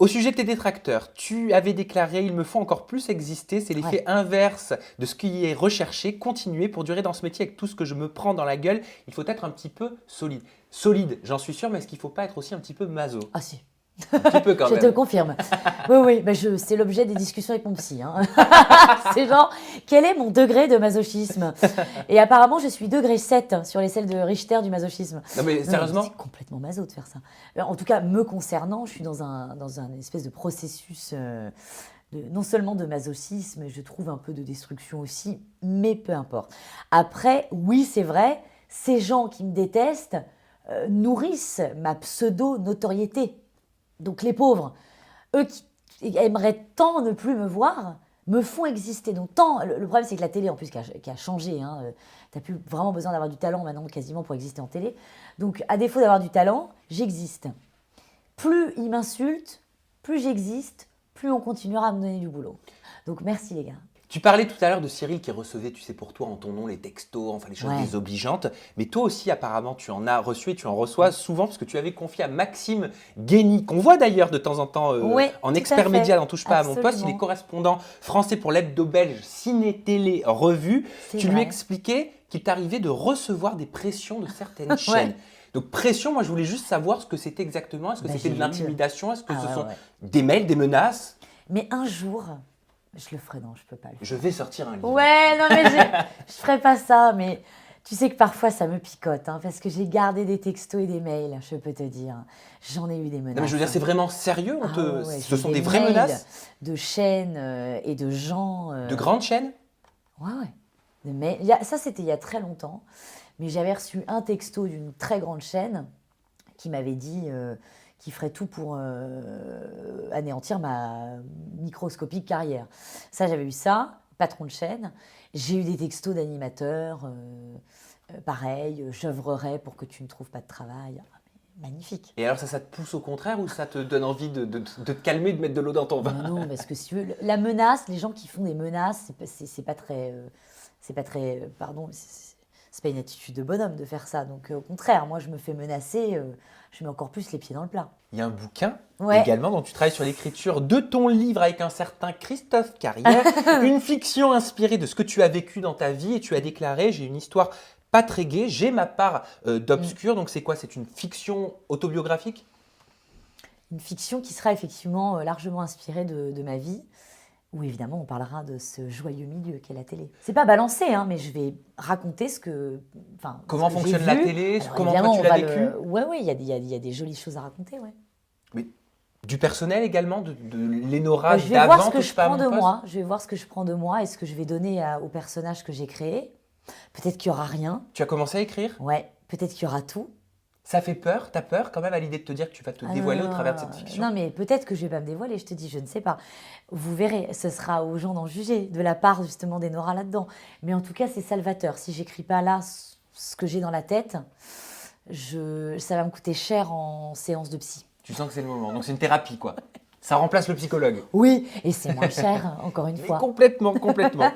Au sujet de tes détracteurs, tu avais déclaré « Il me faut encore plus exister, c'est l'effet inverse de ce qui est recherché, continuer pour durer dans ce métier avec tout ce que je me prends dans la gueule, il faut être un petit peu solide. » Solide, j'en suis sûr, mais est-ce qu'il ne faut pas être aussi un petit peu maso? Ah si. Un petit peu quand Je même. te confirme. Oui, oui, bah c'est l'objet des discussions avec mon psy. Hein. C'est genre, quel est mon degré de masochisme? Et apparemment, je suis degré 7 sur l'échelle de Richter du masochisme. Non mais sérieusement? C'est complètement maso de faire ça. En tout cas, me concernant, je suis dans un espèce de processus non seulement de masochisme, je trouve un peu de destruction aussi, mais peu importe. Après, oui, c'est vrai, ces gens qui me détestent nourrissent ma pseudo-notoriété. Donc les pauvres, eux qui aimeraient tant ne plus me voir, me font exister. Donc le problème c'est que la télé en plus qui a changé, hein, tu n'as plus vraiment besoin d'avoir du talent maintenant quasiment pour exister en télé. Donc à défaut d'avoir du talent, j'existe. Plus ils m'insultent, plus j'existe, plus on continuera à me donner du boulot. Donc merci les gars. Tu parlais tout à l'heure de Cyril qui recevait, tu sais, pour toi en ton nom les textos, enfin les choses Ouais. désobligeantes. Mais toi aussi, apparemment, tu en as reçu et tu en reçois souvent parce que tu avais confié à Maxime Guény, qu'on voit d'ailleurs de temps en temps Ouais, en tout à expert fait. média dans Touche pas à mon poste. Il Absolument. est correspondant français pour l'hebdo belge Ciné Télé Revue. C'est Tu lui vrai. expliquais qu'il t'arrivait de recevoir des pressions de certaines chaînes. Donc pression, moi je voulais juste savoir ce que c'était exactement. Est-ce que c'était de l'intimidation? Est-ce que Ah ce ouais, sont ouais. des mails, des menaces? Mais un jour, je le ferai, non, je peux pas le faire. Je vais sortir un livre. Ouais, non mais je ferai pas ça, mais tu sais que parfois ça me picote, hein, parce que j'ai gardé des textos et des mails, je peux te dire. J'en ai eu des menaces. Non mais je veux dire, c'est vraiment sérieux? Ah ouais, Ce j'ai sont des des vraies mails menaces? de chaînes et de gens. De grandes chaînes? Ouais, ouais. De mails. Ça, c'était il y a très longtemps, mais j'avais reçu un texto d'une très grande chaîne qui m'avait dit qu'il ferait tout pour anéantir ma microscopique carrière. Ça, j'avais eu ça, patron de chaîne. J'ai eu des textos d'animateurs, pareil, j'œuvrerai pour que tu ne trouves pas de travail. Ah, mais magnifique. Et alors ça te pousse au contraire ou ça te donne envie de te calmer, de mettre de l'eau dans ton vin? Non, parce que si tu veux, la menace, les gens qui font des menaces, c'est pas très, pardon, c'est pas une attitude de bonhomme de faire ça. Donc au contraire, moi je me fais menacer, je mets encore plus les pieds dans le plat. Il y a un bouquin Ouais. également dont tu travailles sur l'écriture de ton livre avec un certain Christophe Carrière, une fiction inspirée de ce que tu as vécu dans ta vie et tu as déclaré « J'ai une histoire pas très gaie, j'ai ma part d'obscur ». Donc c'est quoi? C'est une fiction autobiographique? Une fiction qui sera effectivement largement inspirée de ma vie, où évidemment on parlera de ce joyeux milieu qu'est la télé. C'est pas balancé, hein, mais je vais raconter Comment ce que fonctionne j'ai la vu. télé? Alors, Comment évidemment, toi tu l'as vécu? Oui, il y a des jolies choses à raconter, ouais. Mais du personnel également, de Lénora Je vais voir ce d'avant, que Touche je pas à prends mon de poste? moi. Je vais voir ce que je prends de moi et ce que je vais donner au personnage que j'ai créé. Peut-être qu'il y aura rien. Tu as commencé à écrire? Ouais. Peut-être qu'il y aura tout. Ça fait peur? T'as peur quand même à l'idée de te dire que tu vas te dévoiler au travers de cette fiction? Non, mais peut-être que je vais pas me dévoiler, je te dis, je ne sais pas. Vous verrez, ce sera aux gens d'en juger, de la part justement des Nora là-dedans. Mais en tout cas, c'est salvateur. Si j'écris pas là ce que j'ai dans la tête, ça va me coûter cher en séance de psy. Tu sens que c'est le moment. Donc c'est une thérapie quoi. Ça remplace le psychologue. Oui, et c'est moins cher, encore une Mais fois. complètement, complètement.